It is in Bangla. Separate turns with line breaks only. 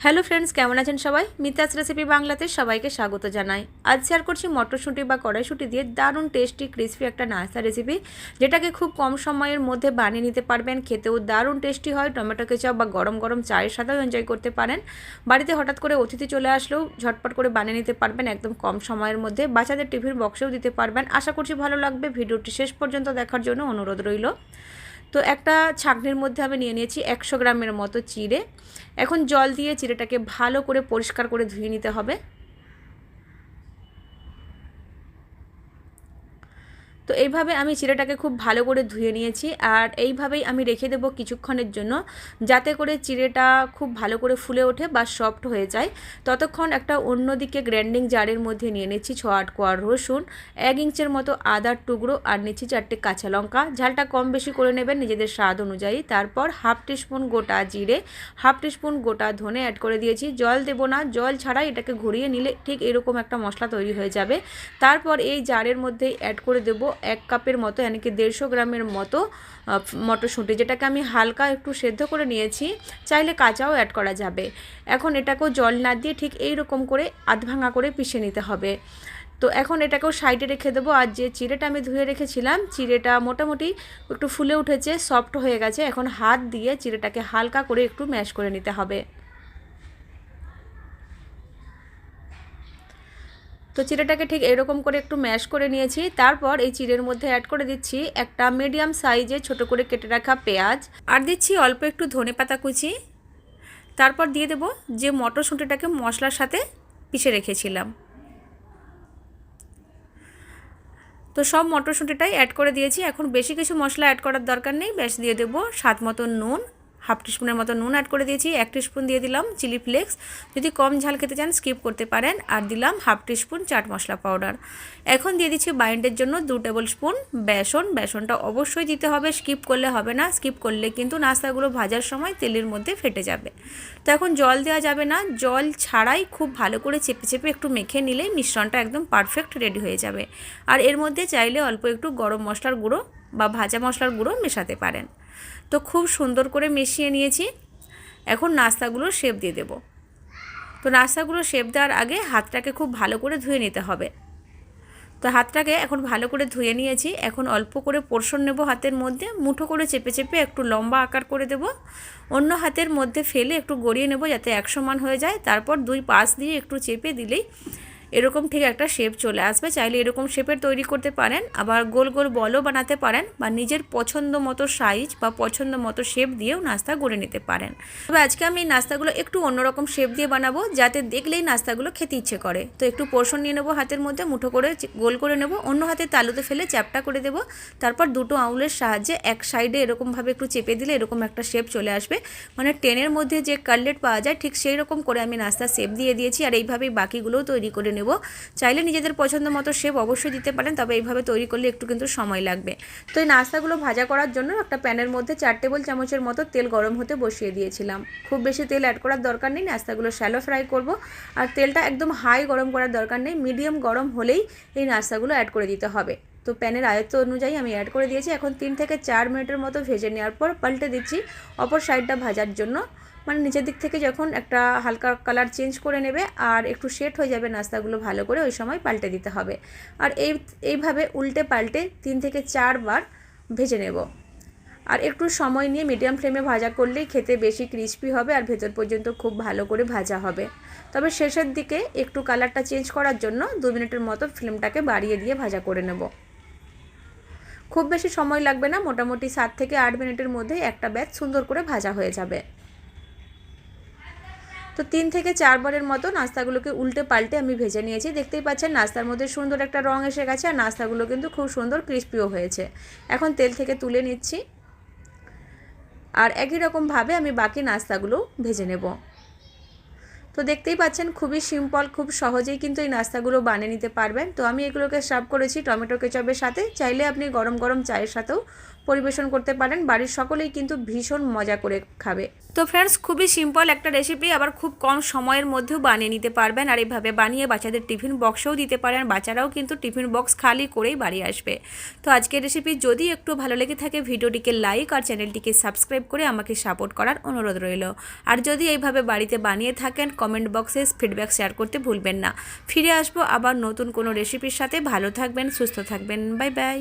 হ্যালো ফ্রেন্ডস, কেমন আছেন সবাই? মিতাস রেসিপি বাংলাতে সবাইকে স্বাগত জানাই। আজ শেয়ার করছি মটরশুঁটি বা কড়াইশুঁটি দিয়ে দারুণ টেস্টি ক্রিসপি একটা নাস্তা রেসিপি, যেটাকে খুব কম সময়ের মধ্যে বানিয়ে নিতে পারবেন। খেতেও দারুণ টেস্টি হয়। টমেটো কেচাপ বা গরম গরম চায়ের সাথেও এনজয় করতে পারেন। বাড়িতে হঠাৎ করে অতিথি চলে আসলেও ঝটপট করে বানিয়ে নিতে পারবেন একদম কম সময়ের মধ্যে। বাচ্চাদের টিফিন বক্সেও দিতে পারবেন। আশা করছি ভালো লাগবে। ভিডিওটি শেষ পর্যন্ত দেখার জন্য অনুরোধ রইল। তো একটা ছাঁকনির মধ্যে আমি নিয়ে নিয়েছি 100 গ্রামের মতো চিড়ে। এখন জল দিয়ে চিড়েটাকে ভালো করে পরিষ্কার করে ধুয়ে নিতে হবে। তো এইভাবে আমি চিড়েটাকে খুব ভালো করে ধুয়ে নিয়েছি, আর এইভাবেই আমি রেখে দেবো কিছুক্ষণের জন্য, যাতে করে চিড়েটা খুব ভালো করে ফুলে ওঠে বা সফট হয়ে যায়। ততক্ষণ একটা অন্যদিকে গ্রাইন্ডিং জারের মধ্যে নিয়ে নিচ্ছি 6-8 কোয়া রসুন, 1 ইঞ্চের মতো আদার টুকরো, আর নিচ্ছি 4টে কাঁচা লঙ্কা। ঝালটা কম বেশি করে নেবেন নিজেদের স্বাদ অনুযায়ী। তারপর 1/2 টিস্পুন গোটা জিরে, 1/2 টিস্পুন গোটা ধনে অ্যাড করে দিয়েছি। জল দেবো না, জল ছাড়াই এটাকে ঘুরিয়ে নিলে ঠিক এরকম একটা মশলা তৈরি হয়ে যাবে। তারপর এই জারের মধ্যেই অ্যাড করে দেবো 1 কাপের মতো, यानी कि 150 গ্রামের মতো মটরশুঁটি, যেটাকে আমি হালকা একটু সেদ্ধ করে নিয়েছি। চাইলে কাঁচাও অ্যাড করা যাবে। এখন এটাকেও জল না দিয়ে ঠিক এই রকম করে আধ ভাঙা করে পিষে নিতে হবে। তো এখন এটাকেও সাইডে রেখে দেবো। আর যে চিড়েটা আমি ধুয়ে রেখেছিলাম, চিড়েটা মোটামুটি একটু ফুলে উঠেছে, সফট হয়ে গেছে। এখন হাত দিয়ে চিড়েটাকে হালকা করে একটু ম্যাশ করে নিতে হবে। তো চিড়েটাকে ঠিক এরকম করে একটু ম্যাশ করে নিয়েছি। তারপর এই চিড়ের মধ্যে অ্যাড করে দিচ্ছি একটা মিডিয়াম সাইজে ছোট করে কেটে রাখা পেঁয়াজ, আর দিচ্ছি অল্প একটু ধনেপাতা কুচি। তারপর দিয়ে দেব যে মটরশুঁটিটাকে মশলার সাথে পিষে রেখেছিলাম। তো সব মটরশুঁটিটাই অ্যাড করে দিয়েছি। এখন বেশি কিছু মশলা অ্যাড করার দরকার নেই, ব্যাস দিয়ে দেব স্বাদ মতো নুন, 1/2 টিস্পুনের মতো নুন অ্যাড করে দিয়েছি। 1 টিস্পুন দিয়ে দিলাম চিলি ফ্লেক্স, যদি কম ঝাল খেতে চান স্কিপ করতে পারেন। আর দিলাম 1/2 টিস্পুন চাট মশলা পাউডার। এখন দিয়ে দিচ্ছি বাইন্ডের জন্য 2 টেবিল স্পুন বেসন। বেসনটা অবশ্যই দিতে হবে, স্কিপ করলে হবে না। স্কিপ করলে কিন্তু নাস্তাগুলো ভাজার সময় তেলের মধ্যে ফেটে যাবে। তো এখন জল দেওয়া যাবে না, জল ছাড়াই খুব ভালো করে চেপে চেপে একটু মেখে নিলেই মিশ্রণটা একদম পারফেক্ট রেডি হয়ে যাবে। আর এর মধ্যে চাইলে অল্প একটু গরম মশলার গুঁড়ো বা ভাজা মশলার গুঁড়ো মেশাতে পারেন। তো খুব সুন্দর করে মিশিয়ে নিয়েছি। এখন নাস্তাগুলো শেপ দিয়ে দেব। তো নাস্তাগুলো শেপ দেওয়ার আগে হাতটাকে খুব ভালো করে ধুয়ে নিতে হবে। তো হাতটাকে এখন ভালো করে ধুয়ে নিয়েছি। এখন অল্প করে পোর্শন নেব হাতের মধ্যে, মুঠো করে চেপে চেপে একটু লম্বা আকার করে দেব। অন্য হাতের মধ্যে ফেলে একটু গড়িয়ে নেব যাতে এক সমান হয়ে যায়। তারপর 2 পাশ দিয়ে একটু চেপে দিলেই এরকম ঠিক একটা শেপ চলে আসবে। চাইলে এরকম শেপের তৈরি করতে পারেন, আবার গোল গোল বলও বানাতে পারেন, বা নিজের পছন্দ মতো সাইজ বা পছন্দ মতো শেপ দিয়েও নাস্তা গড়ে নিতে পারেন। তবে আজকে আমি এই নাস্তাগুলো একটু অন্যরকম শেপ দিয়ে বানাবো, যাতে দেখলেই নাস্তাগুলো খেতে ইচ্ছে করে। তো একটু পোর্শন নিয়ে নেবো হাতের মধ্যে, মুঠো করে গোল করে নেব, অন্য হাতে তালুতে ফেলে চ্যাপটা করে দেব। তারপর 2টো আঙুলের সাহায্যে এক সাইডে এরকমভাবে একটু চেপে দিলে এরকম একটা শেপ চলে আসবে। মানে ট্রেনের মধ্যে যে কাটলেট পাওয়া যায় ঠিক সেই রকম করে আমি নাস্তার শেপ দিয়ে দিয়েছি। আর এইভাবেই বাকিগুলোও তৈরি করে নেব। চাইলে নিজেদের পছন্দ মতো শেপ অবশ্যই দিতে পারেন, তবে এইভাবে তৈরি করলে একটু কিন্তু সময় লাগবে। তো এই নাস্তাগুলো ভাজা করার জন্য একটা প্যানের মধ্যে 4 টেবিল চামচের মতো তেল গরম হতে বসিয়ে দিয়েছিলাম। খুব বেশি তেল অ্যাড করার দরকার নেই, নাস্তাগুলো শ্যালো ফ্রাই করব। আর তেলটা একদম হাই গরম করার দরকার নেই, মিডিয়াম গরম হলেই এই নাস্তাগুলো অ্যাড করে দিতে হবে। তো প্যানের আয়ত্ত অনুযায়ী আমি অ্যাড করে দিয়েছি। এখন 3 থেকে 4 মিনিটের মতো ভেজে নেওয়ার পর পাল্টে দিচ্ছি অপর সাইডটা ভাজার জন্য। মানে নিচের দিক থেকে যখন একটা হালকা কালার চেঞ্জ করে নেবে আর একটু সেট হয়ে যাবে নাস্তাগুলো ভালো করে, ওই সময় পাল্টে দিতে হবে। আর এইভাবে উল্টে পাল্টে 3 থেকে 4 বার ভেজে নেব। আর একটু সময় নিয়ে মিডিয়াম ফ্লেমে ভাজা করলেই খেতে বেশি ক্রিস্পি হবে আর ভেতর পর্যন্ত খুব ভালো করে ভাজা হবে। তবে শেষের দিকে একটু কালারটা চেঞ্জ করার জন্য 2 মিনিটের মতো ফ্লেমটাকে বাড়িয়ে দিয়ে ভাজা করে নেব। খুব বেশি সময় লাগবে না, মোটামুটি 7 থেকে 8 মিনিটের মধ্যে একটা ব্যাচ সুন্দর করে ভাজা হয়ে যাবে। তো 3 থেকে 4 বারের মতো নাস্তাগুলোকে উল্টে পাল্টে আমি ভেজে নিয়েছি। দেখতেই পাচ্ছেন নাস্তার মধ্যে সুন্দর একটা রং এসে গেছে, আর নাস্তাগুলো কিন্তু খুব সুন্দর ক্রিস্পিও হয়েছে। এখন তেল থেকে তুলে নিচ্ছি, আর একই রকমভাবে আমি বাকি নাস্তাগুলো ভেজে নেব। তো দেখতেই পাচ্ছেন খুবই সিম্পল, খুব সহজেই কিন্তু এই নাস্তাগুলো বানিয়ে নিতে পারবেন। তো আমি এগুলোকে সার্ভ করেছি টমেটো কেচাপের সাথে, চাইলে আপনি গরম গরম চায়ের সাথেও পরিবেশন করতে পারেন। বাড়ির সকলেই কিন্তু ভীষণ মজা করে খাবে। তো ফ্রেন্ডস, খুবই সিম্পল একটা রেসিপি, আবার খুব কম সময়ের মধ্যেও বানিয়ে নিতে পারবেন। আর এইভাবে বানিয়ে বাচ্চাদের টিফিন বক্সেও দিতে পারেন, বাচ্চারাও কিন্তু টিফিন বক্স খালি করেই বাড়ি আসবে। তো আজকের রেসিপি যদি একটু ভালো লেগে থাকে ভিডিওটিকে লাইক আর চ্যানেলটিকে সাবস্ক্রাইব করে আমাকে সাপোর্ট করার অনুরোধ রইল। আর যদি এইভাবে বাড়িতে বানিয়ে থাকেন কমেন্ট বক্সে ফিডব্যাক শেয়ার করতে ভুলবেন না। ফিরে আসবো আবার নতুন কোনো রেসিপির সাথে। ভালো থাকবেন, সুস্থ থাকবেন, বাই বাই।